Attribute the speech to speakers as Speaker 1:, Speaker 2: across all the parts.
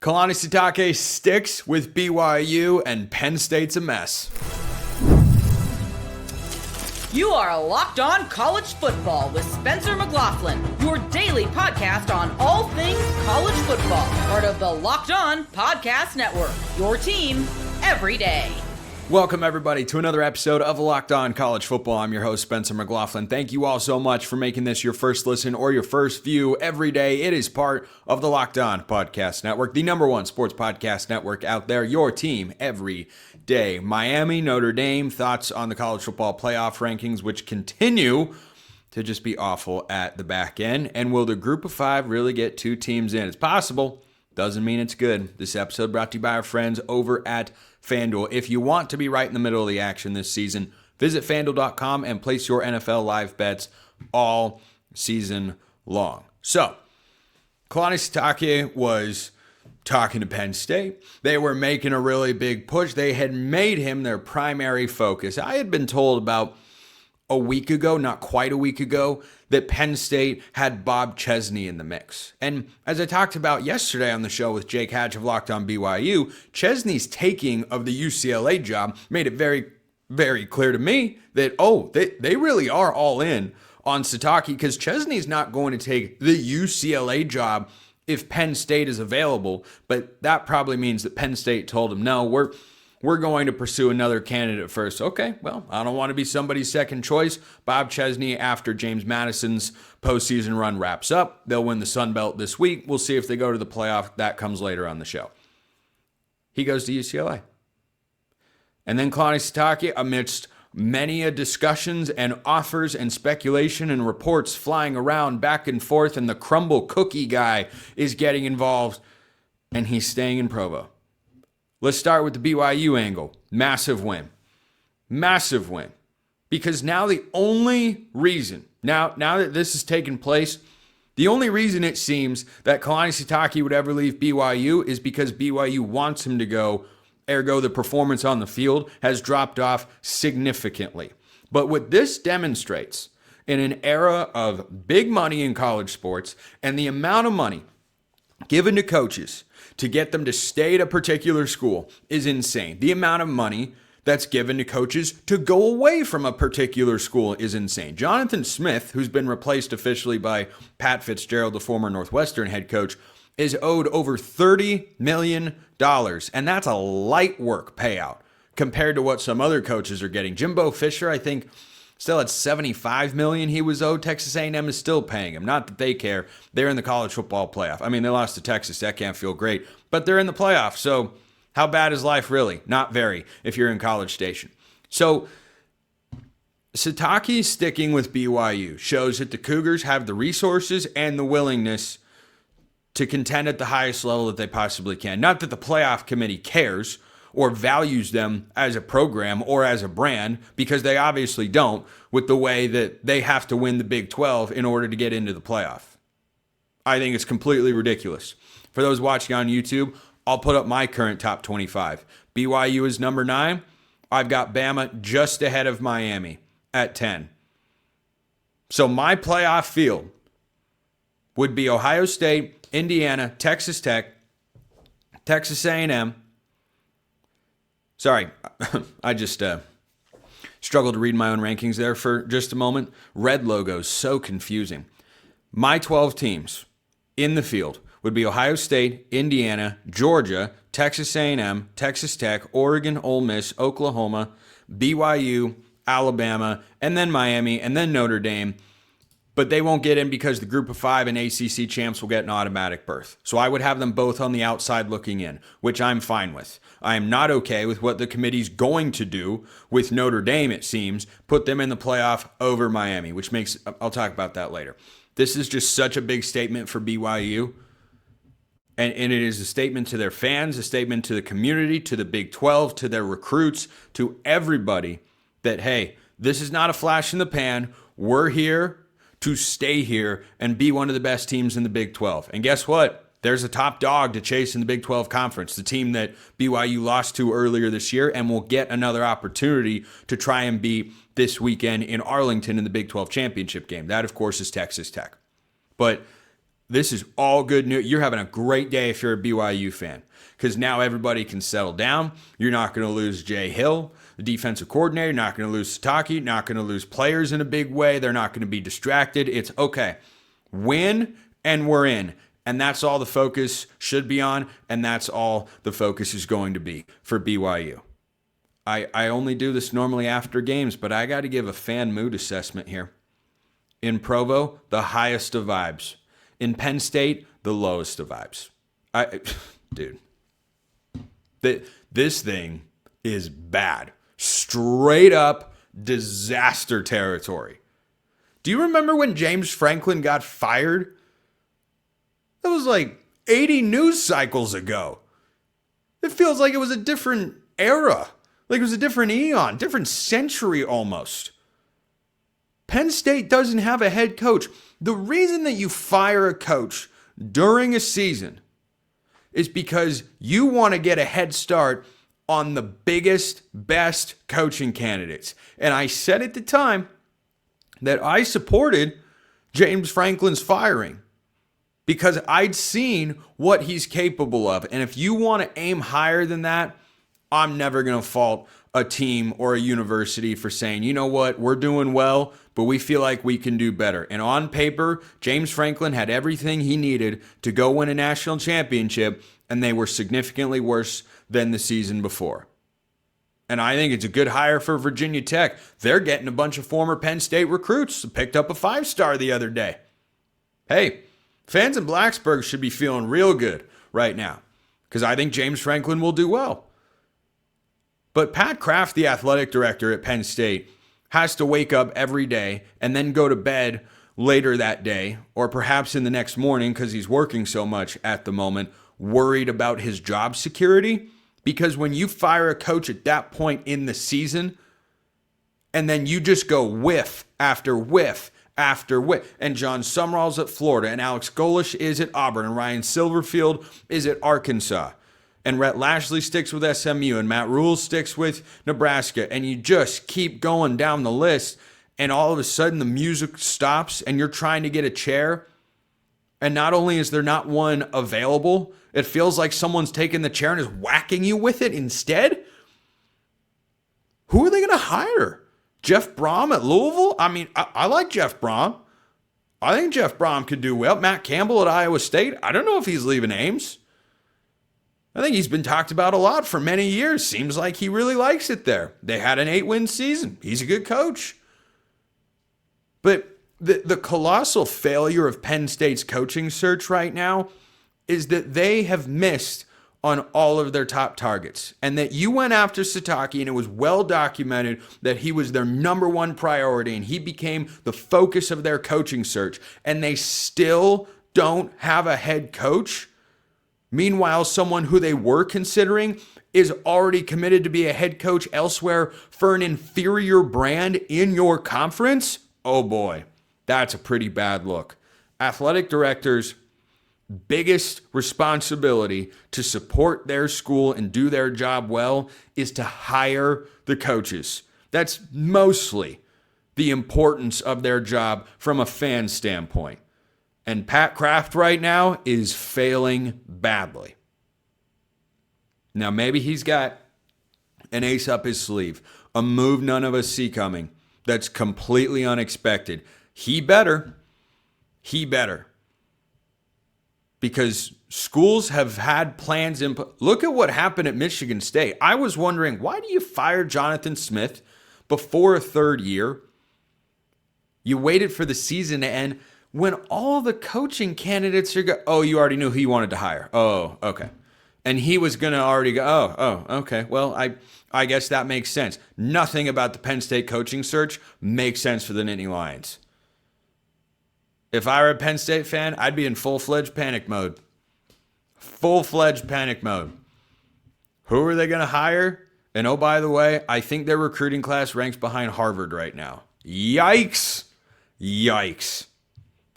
Speaker 1: Kalani Sitake sticks with BYU and Penn State's a mess.
Speaker 2: You are Locked On College Football with Spencer McLaughlin, your daily podcast on all things college football. Part of the Locked On Podcast Network, your team every day.
Speaker 1: Welcome, everybody, to another episode of Locked On College Football. I'm your host, Spencer McLaughlin. Thank you all so much for making this your first listen or your first view every day. It is part of the Locked On Podcast Network, the number one sports podcast network out there, your team every day. Miami, Notre Dame, thoughts on the college football playoff rankings, which continue to just be awful at the back end. And will the group of five really get two teams in? It's possible. Doesn't mean it's good. This episode brought to you by our friends over at FanDuel. If you want to be right in the middle of the action this season, visit FanDuel.com and place your NFL live bets all season long. So, Kalani Sitake was talking to Penn State. They were making a really big push. They had made him their primary focus. I had been told about a week ago, not quite a week ago, that Penn State had Bob Chesney in the mix. And as I talked about yesterday on the show with Jake Hatch of Locked On BYU, Chesney's taking of the UCLA job made it very, very clear to me that, they really are all in on Sataki, because Chesney's not going to take the UCLA job if Penn State is available. But that probably means that Penn State told him, no, we're going to pursue another candidate first. Okay, well, I don't want to be somebody's second choice. Bob Chesney, after James Madison's postseason run wraps up, they'll win the Sun Belt this week. We'll see if they go to the playoff. That comes later on the show. He goes to UCLA. And then Kalani Sitake, amidst many discussions and offers and speculation and reports flying around back and forth, and the Crumbl Cookie guy is getting involved, and he's staying in Provo. Let's start with the BYU angle. Massive win. Massive win. Because now the only reason, now that this has taken place, the only reason it seems that Kalani Sitake would ever leave BYU is because BYU wants him to go. Ergo, the performance on the field has dropped off significantly. But what this demonstrates, in an era of big money in college sports and the amount of money given to coaches to get them to stay at a particular school, is insane. The amount of money that's given to coaches to go away from a particular school is insane. Jonathan Smith, who's been replaced officially by Pat Fitzgerald, the former Northwestern head coach, is owed over $30 million, and that's a light work payout compared to what some other coaches are getting. Jimbo Fisher, I think, still at $75 million he was owed. Texas A&M is still paying him. Not that they care. They're in the college football playoff. I mean, they lost to Texas. That can't feel great. But they're in the playoff. So how bad is life really? Not very if you're in College Station. So Sataki sticking with BYU shows that the Cougars have the resources and the willingness to contend at the highest level that they possibly can. Not that the playoff committee cares or values them as a program or as a brand, because they obviously don't, with the way that they have to win the Big 12 in order to get into the playoff. I think it's completely ridiculous. For those watching on YouTube, I'll put up my current top 25. BYU is number 9. I've got Bama just ahead of Miami at 10. So my playoff field would be Ohio State, Indiana, Texas Tech, Texas A&M. Sorry, I just struggled to read my own rankings there for just a moment. Red logos, so confusing. My 12 teams in the field would be Ohio State, Indiana, Georgia, Texas A&M, Texas Tech, Oregon, Ole Miss, Oklahoma, BYU, Alabama, and then Miami, and then Notre Dame. But they won't get in because the group of 5 and ACC champs will get an automatic berth. So I would have them both on the outside looking in, which I'm fine with. I am not okay with what the committee's going to do with Notre Dame, it seems, put them in the playoff over Miami, which makes, I'll talk about that later. This is just such a big statement for BYU. And it is a statement to their fans, a statement to the community, to the Big 12, to their recruits, to everybody that, hey, this is not a flash in the pan. We're here to stay here and be one of the best teams in the Big 12. And guess what? There's a top dog to chase in the Big 12 Conference, the team that BYU lost to earlier this year and will get another opportunity to try and beat this weekend in Arlington in the Big 12 Championship game. That, of course, is Texas Tech. But This is all good news. You're having a great day if you're a BYU fan, because now everybody can settle down. You're not going to lose Jay Hill, the defensive coordinator. You're not going to lose Sataki. Not going to lose players in a big way. They're not going to be distracted. It's okay. Win, and we're in. And that's all the focus should be on, and that's all the focus is going to be for BYU. I only do this normally after games, but I got to give a fan mood assessment here. In Provo, the highest of vibes. In Penn State, the lowest of vibes. Dude, this thing is bad. Straight up disaster territory. Do you remember when James Franklin got fired? That was like 80 news cycles ago. It feels like it was a different era. Like it was a different eon, different century almost. Penn State doesn't have a head coach. The reason that you fire a coach during a season is because you want to get a head start on the biggest, best coaching candidates. And I said at the time that I supported James Franklin's firing because I'd seen what he's capable of. And if you want to aim higher than that, I'm never going to fault a team or a university for saying, you know what, we're doing well, but we feel like we can do better. And on paper, James Franklin had everything he needed to go win a national championship, and they were significantly worse than the season before. And I think it's a good hire for Virginia Tech. They're getting a bunch of former Penn State recruits. Picked up a 5-star the other day. Hey, fans in Blacksburg should be feeling real good right now because I think James Franklin will do well. But Pat Kraft, the athletic director at Penn State, has to wake up every day and then go to bed later that day, or perhaps in the next morning because he's working so much at the moment, worried about his job security. Because when you fire a coach at that point in the season, and then you just go whiff after whiff after whiff, and John Sumrall's at Florida, and Alex Golish is at Auburn, and Ryan Silverfield is at Arkansas, and Rhett Lashley sticks with SMU, and Matt Rule sticks with Nebraska, and you just keep going down the list, and all of a sudden the music stops, and you're trying to get a chair, and not only is there not one available, it feels like someone's taking the chair and is whacking you with it instead. Who are they going to hire? Jeff Brom at Louisville? I mean, I like Jeff Brom. I think Jeff Brom could do well. Matt Campbell at Iowa State. I don't know if he's leaving Ames. I think he's been talked about a lot for many years. Seems like he really likes it there. They had an 8-win season. He's a good coach. But the colossal failure of Penn State's coaching search right now is that they have missed on all of their top targets, and that you went after Sataki, and it was well documented that he was their number one priority, and he became the focus of their coaching search, and they still don't have a head coach. Meanwhile, someone who they were considering is already committed to be a head coach elsewhere for an inferior brand in your conference. Oh boy, that's a pretty bad look. Athletic directors' biggest responsibility to support their school and do their job well is to hire the coaches. That's mostly the importance of their job from a fan standpoint. And Pat Kraft right now is failing badly. Now, maybe he's got an ace up his sleeve, a move none of us see coming that's completely unexpected. He better. Because schools have had plans in. Look at what happened at Michigan State. I was wondering, why do you fire Jonathan Smith before a third year? You waited for the season to end when all the coaching candidates are oh, you already knew who you wanted to hire. Oh, okay. And he was going to already go, oh, okay. Well, I guess that makes sense. Nothing about the Penn State coaching search makes sense for the Nittany Lions. If I were a Penn State fan, I'd be in full-fledged panic mode. Full-fledged panic mode. Who are they going to hire? And oh, by the way, I think their recruiting class ranks behind Harvard right now. Yikes.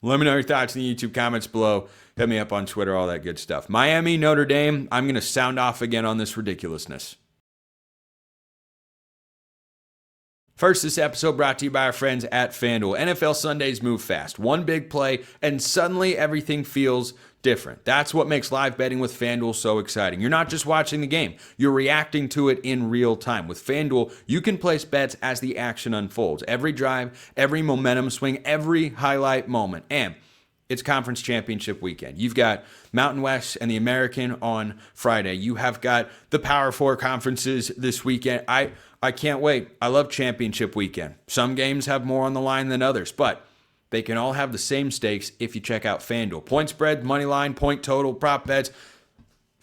Speaker 1: Let me know your thoughts in the YouTube comments below. Hit me up on Twitter, all that good stuff. Miami, Notre Dame, I'm going to sound off again on this ridiculousness. First, this episode brought to you by our friends at FanDuel. NFL Sundays move fast. One big play, and suddenly everything feels different. That's what makes live betting with FanDuel so exciting. You're not just watching the game, you're reacting to it in real time. With FanDuel, you can place bets as the action unfolds. Every drive, every momentum swing, every highlight moment. And it's conference championship weekend. You've got Mountain West and the American on Friday. You have got the Power Four conferences this weekend. I can't wait. I love championship weekend. Some games have more on the line than others, but they can all have the same stakes if you check out FanDuel. Point spread, money line, point total, prop bets.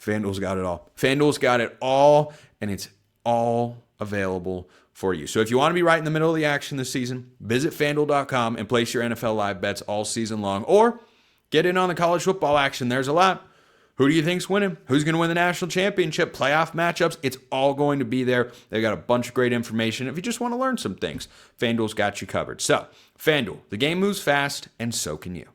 Speaker 1: FanDuel's got it all. FanDuel's got it all, and it's all available for you. So if you want to be right in the middle of the action this season, visit FanDuel.com and place your NFL live bets all season long, or get in on the college football action. There's a lot. Who do you think's winning? Who's going to win the national championship? Playoff matchups? It's all going to be there. They've got a bunch of great information. If you just want to learn some things, FanDuel's got you covered. So, FanDuel, the game moves fast, and so can you.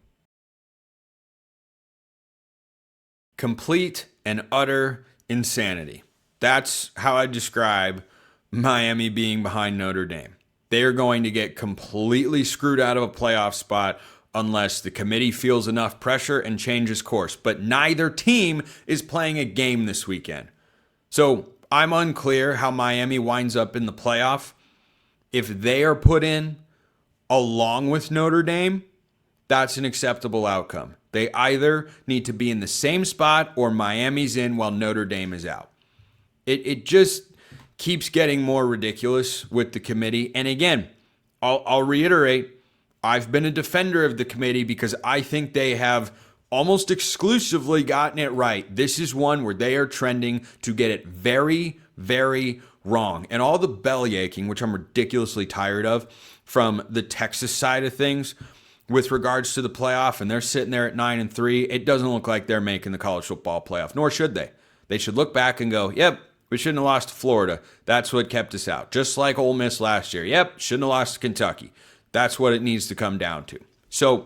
Speaker 1: Complete and utter insanity. That's how I describe Miami being behind Notre Dame. They are going to get completely screwed out of a playoff spot unless the committee feels enough pressure and changes course. But neither team is playing a game this weekend. So I'm unclear how Miami winds up in the playoff. If they are put in along with Notre Dame, that's an acceptable outcome. They either need to be in the same spot or Miami's in while Notre Dame is out. It just keeps getting more ridiculous with the committee. And again, I'll reiterate, I've been a defender of the committee because I think they have almost exclusively gotten it right. This is one where they are trending to get it very, very wrong. And all the belly aching, which I'm ridiculously tired of from the Texas side of things with regards to the playoff, and they're sitting there at 9-3, it doesn't look like they're making the college football playoff, nor should they. They should look back and go, yep, we shouldn't have lost to Florida. That's what kept us out. Just like Ole Miss last year. Yep, shouldn't have lost to Kentucky. That's what it needs to come down to. So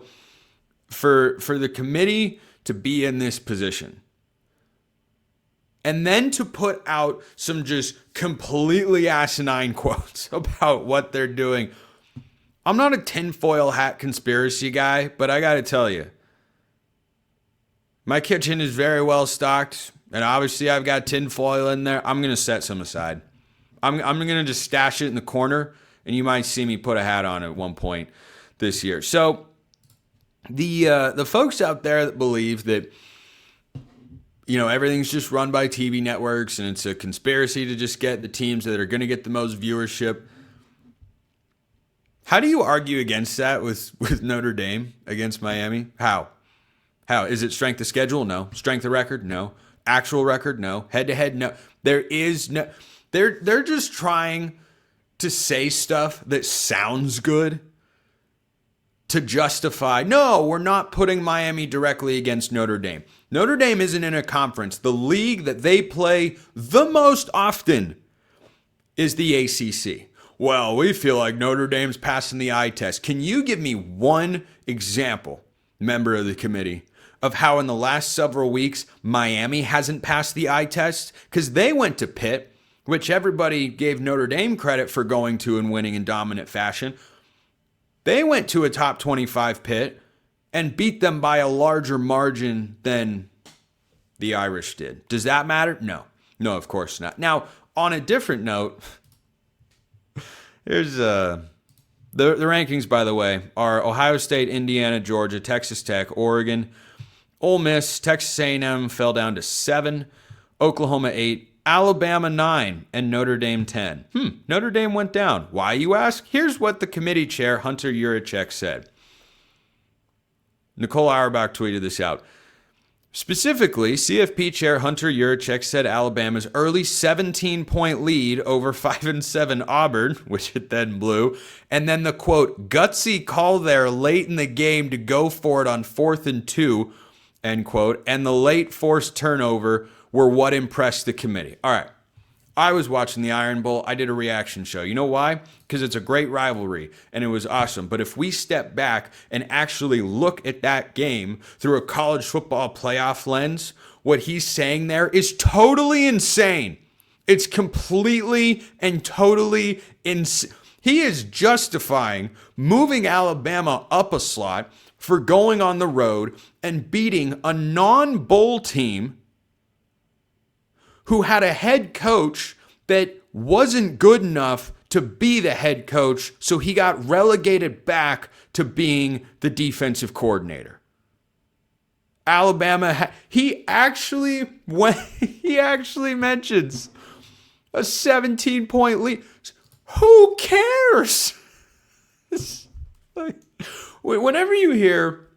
Speaker 1: for the committee to be in this position and then to put out some just completely asinine quotes about what they're doing. I'm not a tinfoil hat conspiracy guy, but I got to tell you, my kitchen is very well stocked, and obviously I've got tinfoil in there. I'm going to set some aside. I'm going to just stash it in the corner, and you might see me put a hat on at one point this year. So the folks out there that believe that, you know, everything's just run by TV networks and it's a conspiracy to just get the teams that are going to get the most viewership. How do you argue against that with Notre Dame against Miami? How? Is it strength of schedule? No. Strength of record? No. Actual record? No. Head-to-head? No. There is no. They're just trying to say stuff that sounds good to justify, no, we're not putting Miami directly against Notre Dame. Notre Dame isn't in a conference. The league that they play the most often is the ACC. Well, we feel like Notre Dame's passing the eye test. Can you give me one example, member of the committee, of how in the last several weeks Miami hasn't passed the eye test? Because they went to Pitt, which everybody gave Notre Dame credit for going to and winning in dominant fashion. They went to a top 25 Pitt and beat them by a larger margin than the Irish did. Does that matter? No. No, of course not. Now, on a different note, here's the rankings, by the way, are Ohio State, Indiana, Georgia, Texas Tech, Oregon, Ole Miss, Texas A&M fell down to 7, Oklahoma 8, Alabama 9, and Notre Dame 10. Notre Dame went down. Why, you ask? Here's what the committee chair, Hunter Yurachek, said. Nicole Auerbach tweeted this out. Specifically, CFP chair Hunter Yurachek said Alabama's early 17-point lead over 5-7 Auburn, which it then blew, and then the, quote, gutsy call there late in the game to go for it on 4th and 2, end quote, and the late forced turnover were what impressed the committee. All right, I was watching the Iron Bowl. I did a reaction show. You know why? Because it's a great rivalry, and it was awesome. But if we step back and actually look at that game through a college football playoff lens, what he's saying there is totally insane. It's completely and totally insane. He is justifying moving Alabama up a slot for going on the road and beating a non-bowl team who had a head coach that wasn't good enough to be the head coach, so he got relegated back to being the defensive coordinator. Alabama, he actually mentions a 17-point lead. Who cares? Whenever you hear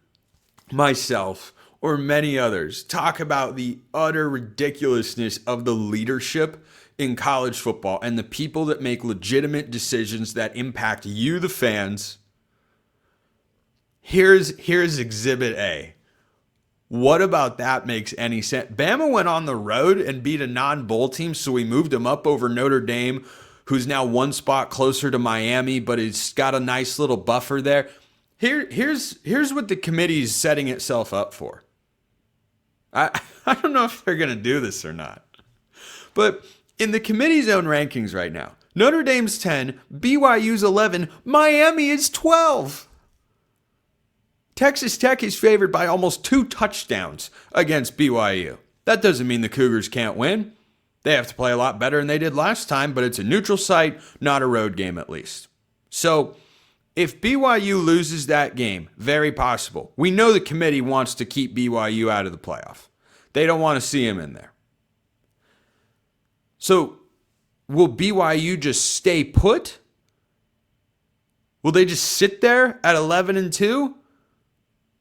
Speaker 1: myself or many others talk about the utter ridiculousness of the leadership in college football and the people that make legitimate decisions that impact you, the fans, here's Exhibit A. What about that makes any sense? Bama went on the road and beat a non-bowl team, so we moved them up over Notre Dame, who's now one spot closer to Miami, but it's got a nice little buffer there. Here's what the committee is setting itself up for. I don't know if they're going to do this or not. But in the committee's own rankings right now, Notre Dame's 10, BYU's 11, Miami is 12. Texas Tech is favored by almost 2 touchdowns against BYU. That doesn't mean the Cougars can't win. They have to play a lot better than they did last time, but it's a neutral site, not a road game at least. So if BYU loses that game, very possible. We know the committee wants to keep BYU out of the playoff. They don't want to see him in there. So will BYU just stay put? Will they just sit there at 11-2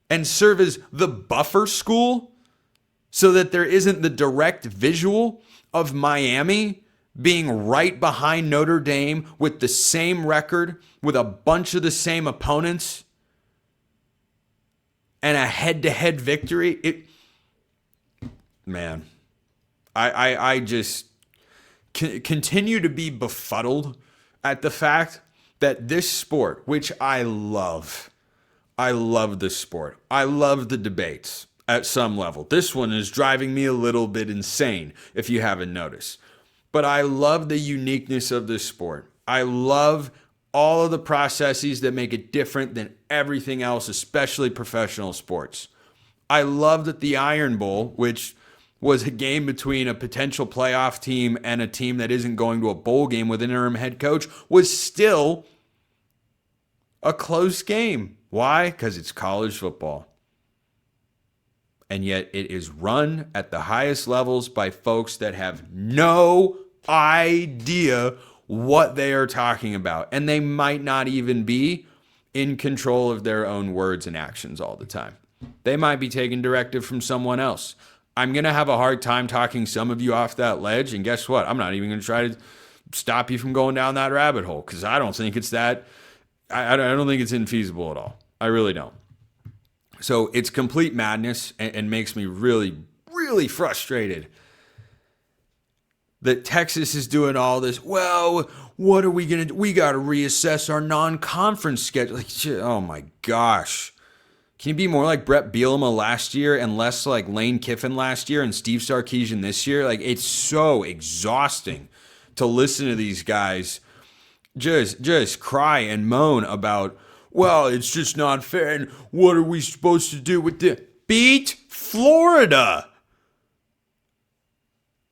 Speaker 1: and serve as the buffer school so that there isn't the direct visual of Miami being right behind Notre Dame with the same record, with a bunch of the same opponents, and a head-to-head victory? I just continue to be befuddled at the fact that this sport, which I love this sport. I love the debates at some level. This one is driving me a little bit insane, if you haven't noticed. But I love the uniqueness of this sport. I love all of the processes that make it different than everything else, especially professional sports. I love that the Iron Bowl, which was a game between a potential playoff team and a team that isn't going to a bowl game with an interim head coach, was still a close game. Why? Because it's college football. And yet it is run at the highest levels by folks that have no idea what they are talking about. And they might not even be in control of their own words and actions all the time. They might be taking directive from someone else. I'm going to have a hard time talking some of you off that ledge. And guess what? I'm not even going to try to stop you from going down that rabbit hole, because I don't think it's that. I don't think it's infeasible at all. I really don't. So it's complete madness and makes me really, really frustrated that Texas is doing all this. Well, what are we going to do? We got to reassess our non-conference schedule. Like, oh my gosh. Can you be more like Brett Bielema last year and less like Lane Kiffin last year and Steve Sarkisian this year? Like, it's so exhausting to listen to these guys just cry and moan about, well, it's just not fair, and what are we supposed to do with this? Beat Florida.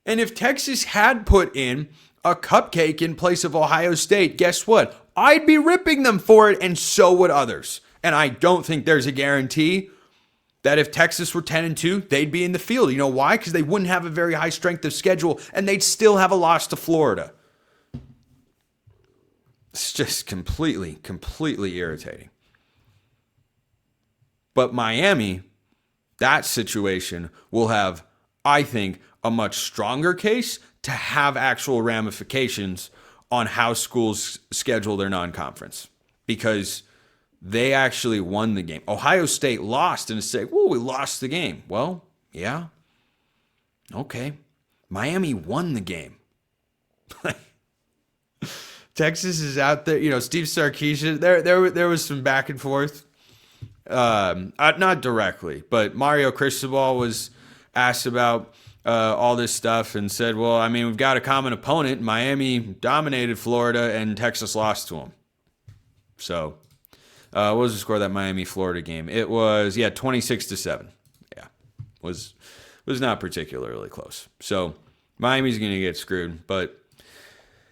Speaker 1: And if Texas had put in a cupcake in place of Ohio State, guess what? I'd be ripping them for it, and so would others. And I don't think there's a guarantee that if Texas were 10-2, they'd be in the field. You know why? Because they wouldn't have a very high strength of schedule, and they'd still have a loss to Florida. It's just completely irritating. But Miami, that situation will have, I think, a much stronger case to have actual ramifications on how schools schedule their non-conference, because they actually won the game. Ohio State lost, and it's like, whoa, we lost the game. Well, yeah. Okay. Miami won the game. Texas is out there, Steve Sarkisian, there was some back and forth. Not directly, but Mario Cristobal was asked about all this stuff and said, well, I mean, we've got a common opponent. Miami dominated Florida and Texas lost to them. So what was the score of that Miami-Florida game? It was, 26-7. Yeah, was not particularly close. So Miami's going to get screwed. But,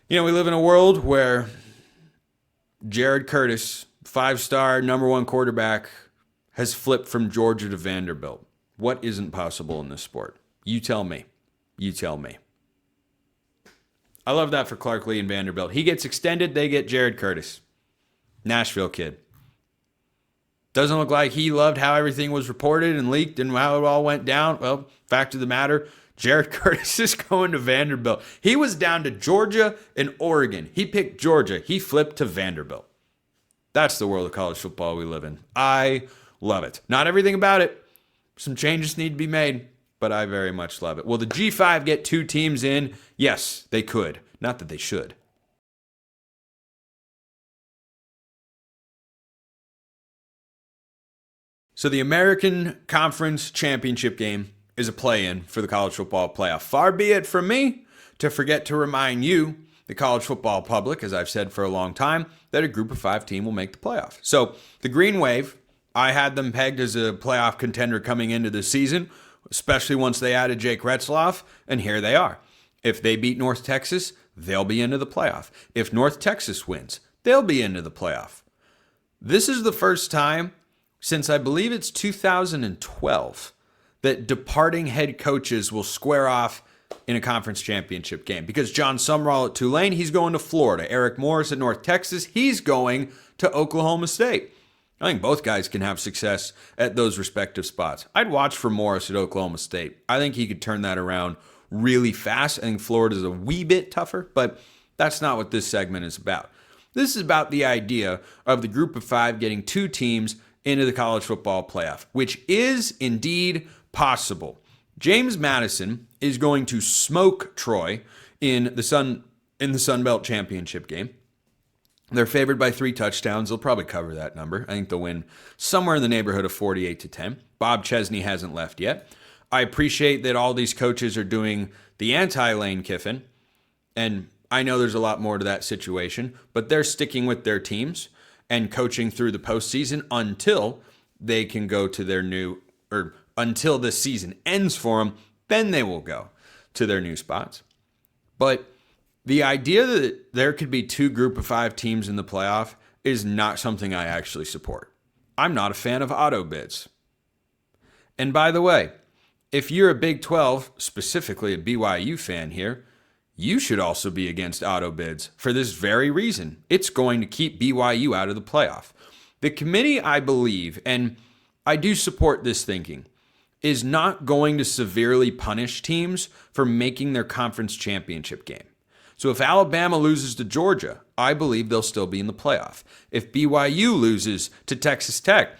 Speaker 1: we live in a world where Jared Curtis, 5-star number 1 quarterback, has flipped from Georgia to Vanderbilt. What isn't possible in this sport? You tell me. I love that for Clark Lee and Vanderbilt. He gets extended, they get Jared Curtis. Nashville kid. Doesn't look like he loved how everything was reported and leaked and how it all went down. Well, fact of the matter, Jared Curtis is going to Vanderbilt. He was down to Georgia and Oregon. He picked Georgia. He flipped to Vanderbilt. That's the world of college football we live in. I love it. Not everything about it. Some changes need to be made, but I very much love it. Will the G5 get 2 teams in? Yes, they could. Not that they should. So the American Conference Championship game is a play-in for the college football playoff. Far be it from me to forget to remind you, the college football public, as I've said for a long time, that a group of 5 team will make the playoff. So the Green Wave, I had them pegged as a playoff contender coming into the season, especially once they added Jake Retzloff, and here they are. If they beat North Texas, they'll be into the playoff. If North Texas wins, they'll be into the playoff. This is the first time since I believe it's 2012 that departing head coaches will square off in a conference championship game. Because John Sumrall at Tulane, he's going to Florida. Eric Morris at North Texas, he's going to Oklahoma State. I think both guys can have success at those respective spots. I'd watch for Morris at Oklahoma State. I think he could turn that around really fast. I think Florida's a wee bit tougher, but that's not what this segment is about. This is about the idea of the group of 5 getting 2 teams into the college football playoff, which is indeed possible. James Madison is going to smoke Troy in the Sun Belt Championship game. They're favored by 3 touchdowns. They'll probably cover that number. I think they'll win somewhere in the neighborhood of 48-10. Bob Chesney hasn't left yet. I appreciate that all these coaches are doing the anti-Lane Kiffin, and I know there's a lot more to that situation, but they're sticking with their teams and coaching through the postseason until they can go to their new, or until the season ends for them, then they will go to their new spots. But the idea that there could be 2 group of 5 teams in the playoff is not something I actually support. I'm not a fan of auto bids. And by the way, if you're a Big 12, specifically a BYU fan here, you should also be against auto bids for this very reason. It's going to keep BYU out of the playoff. The committee, I believe, and I do support this thinking, is not going to severely punish teams for making their conference championship game. So if Alabama loses to Georgia, I believe they'll still be in the playoff. If BYU loses to Texas Tech,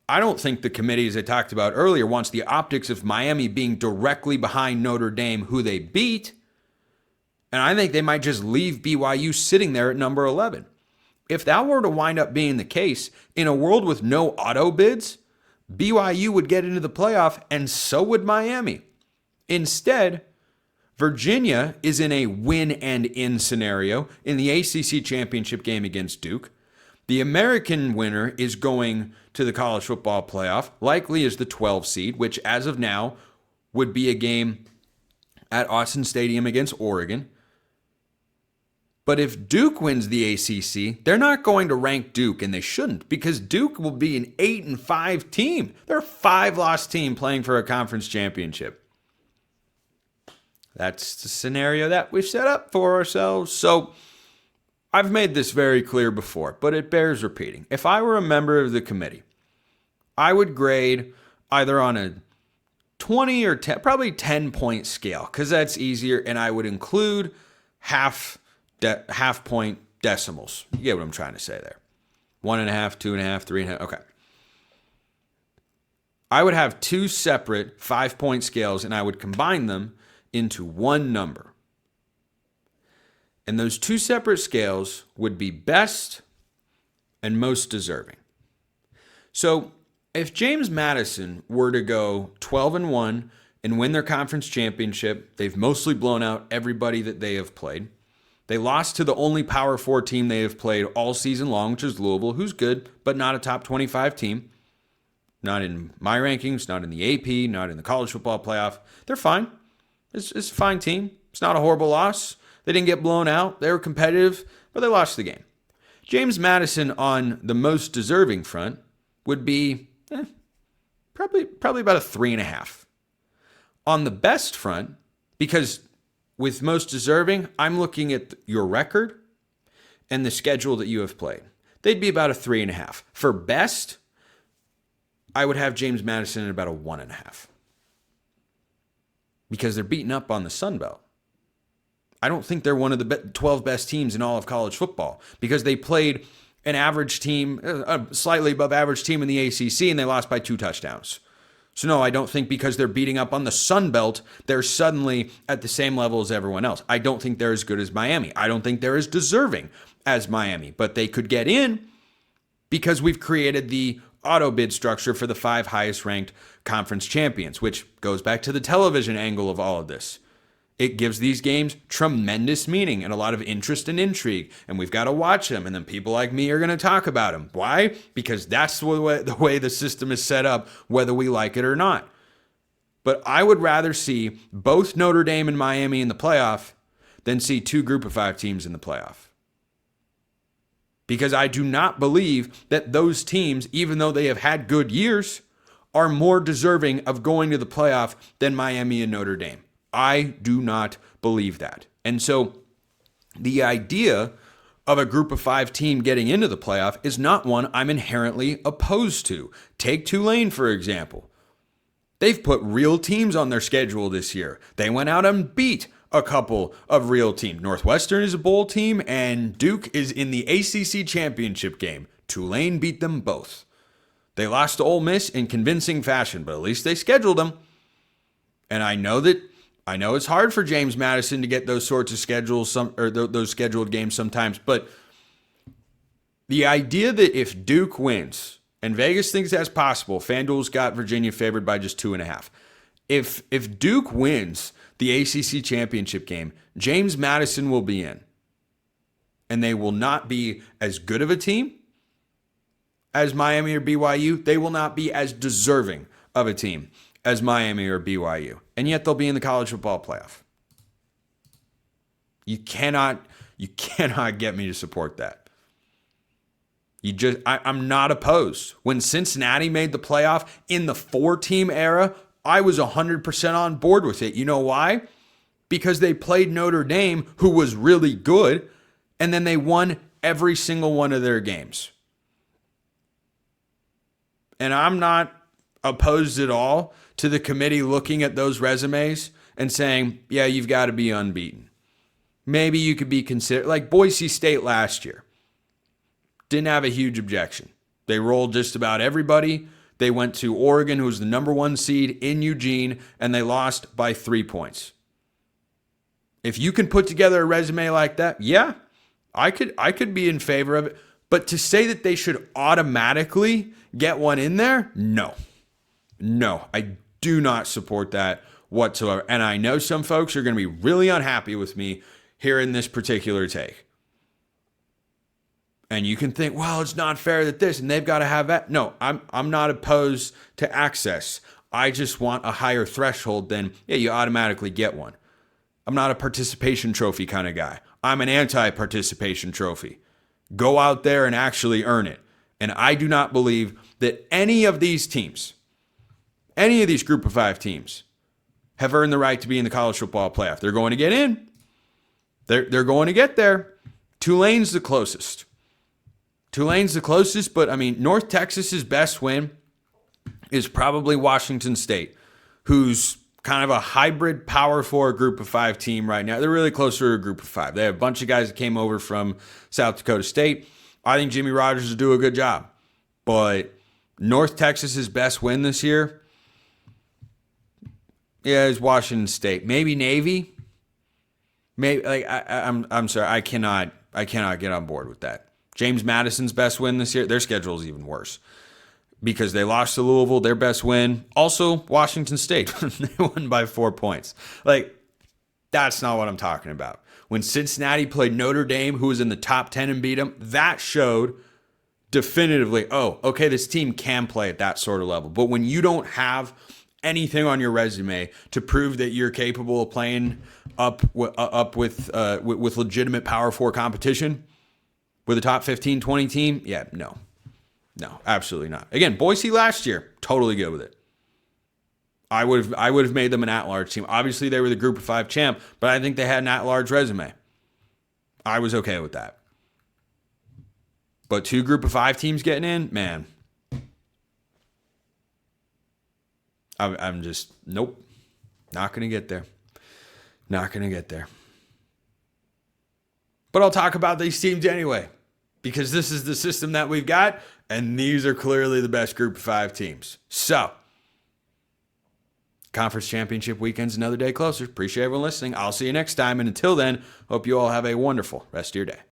Speaker 1: I don't think the committee, as I talked about earlier, wants the optics of Miami being directly behind Notre Dame, who they beat. And I think they might just leave BYU sitting there at number 11. If that were to wind up being the case, in a world with no auto bids, BYU would get into the playoff, and so would Miami. Instead, Virginia is in a win-and-in scenario in the ACC Championship game against Duke. The American winner is going to the college football playoff, likely as the 12 seed, which as of now would be a game at Austin Stadium against Oregon. But if Duke wins the ACC, they're not going to rank Duke, and they shouldn't, because Duke will be an 8-5 team. They're a 5-loss team playing for a conference championship. That's the scenario that we've set up for ourselves. So I've made this very clear before, but it bears repeating. If I were a member of the committee, I would grade either on a 20 or 10, probably 10-point scale, because that's easier, and I would include half-point decimals. You get what I'm trying to say there. 1.5, 2.5, 3.5. Okay. I would have 2 separate 5-point scales, and I would combine them into one number. And those 2 separate scales would be best and most deserving. So if James Madison were to go 12-1 and win their conference championship, they've mostly blown out everybody that they have played. They lost to the only Power 4 team they have played all season long, which is Louisville, who's good, but not a top 25 team. Not in my rankings, not in the AP, not in the college football playoff. They're fine. It's a fine team. It's not a horrible loss. They didn't get blown out. They were competitive, but they lost the game. James Madison on the most deserving front would be probably about a 3.5. On the best front, because with most deserving, I'm looking at your record and the schedule that you have played. They'd be about a 3.5. For best, I would have James Madison at about a 1.5. Because they're beating up on the Sun Belt. I don't think they're one of the 12 best teams in all of college football because they played an average team, a slightly above average team in the ACC, and they lost by 2 touchdowns. So no, I don't think because they're beating up on the Sun Belt, they're suddenly at the same level as everyone else. I don't think they're as good as Miami. I don't think they're as deserving as Miami, but they could get in because we've created the auto bid structure for the 5 highest ranked conference champions, which goes back to the television angle of all of this. It gives these games tremendous meaning and a lot of interest and intrigue, and we've got to watch them, and then people like me are going to talk about them. Why? Because that's the way the system is set up, whether we like it or not. But I would rather see both Notre Dame and Miami in the playoff than see 2 Group of 5 teams in the playoff. Because I do not believe that those teams, even though they have had good years, are more deserving of going to the playoff than Miami and Notre Dame. I do not believe that. And so the idea of a Group of 5 team getting into the playoff is not one I'm inherently opposed to. Take Tulane, for example. They've put real teams on their schedule this year. They went out and beat a couple of real teams. Northwestern is a bowl team, and Duke is in the ACC Championship game. Tulane beat them both. They lost to Ole Miss in convincing fashion, but at least they scheduled them. And I know it's hard for James Madison to get those sorts of schedules, those scheduled games sometimes, but the idea that if Duke wins, and Vegas thinks that's possible, FanDuel's got Virginia favored by just 2.5. If Duke wins the ACC Championship game, James Madison will be in. And they will not be as good of a team as Miami or BYU. They will not be as deserving of a team as Miami or BYU. And yet they'll be in the college football playoff. You cannot get me to support that. I'm not opposed. When Cincinnati made the playoff in the 4-team era, I was 100% on board with it. You know why? Because they played Notre Dame, who was really good, and then they won every single one of their games. And I'm not opposed at all to the committee looking at those resumes and saying, yeah, you've got to be unbeaten. Maybe you could be considered, like Boise State last year. Didn't have a huge objection. They rolled just about everybody. They went to Oregon, who was the number 1 seed in Eugene, and they lost by 3 points. If you can put together a resume like that, yeah, I could be in favor of it. But to say that they should automatically get one in there, no, I do not support that whatsoever. And I know some folks are going to be really unhappy with me hearing this particular take. And you can think, well, it's not fair that this, and they've got to have that. No, I'm not opposed to access. I just want a higher threshold than, yeah, you automatically get one. I'm not a participation trophy kind of guy. I'm an anti-participation trophy. Go out there and actually earn it. And I do not believe that any of these teams, any of these Group of 5 teams, have earned the right to be in the college football playoff. They're going to get in. They're going to get there. Tulane's the closest. But I mean, North Texas's best win is probably Washington State, who's kind of a hybrid Power 4 Group of 5 team right now. They're really closer to a Group of 5. They have a bunch of guys that came over from South Dakota State. I think Jimmy Rogers will do a good job. But North Texas's best win this year, yeah, is Washington State. Maybe Navy. Maybe I'm sorry, I cannot get on board with that. James Madison's best win this year, their schedule is even worse because they lost to Louisville, their best win. Also, Washington State, they won by 4 points. Like, That's not what I'm talking about. When Cincinnati played Notre Dame, who was in the top 10 and beat them, that showed definitively, oh, okay, this team can play at that sort of level. But when you don't have anything on your resume to prove that you're capable of playing up with legitimate Power 4 competition with a top 15, 20 team, yeah, no, absolutely not. Again, Boise last year, totally good with it. I would have made them an at-large team. Obviously, they were the Group of 5 champ, but I think they had an at-large resume. I was okay with that. But 2 Group of 5 teams getting in, man, I'm just, nope, not going to get there. Not going to get there. But I'll talk about these teams anyway, because this is the system that we've got, and these are clearly the best Group of 5 teams. So, Conference Championship weekend's another day closer. Appreciate everyone listening. I'll see you next time. And until then, hope you all have a wonderful rest of your day.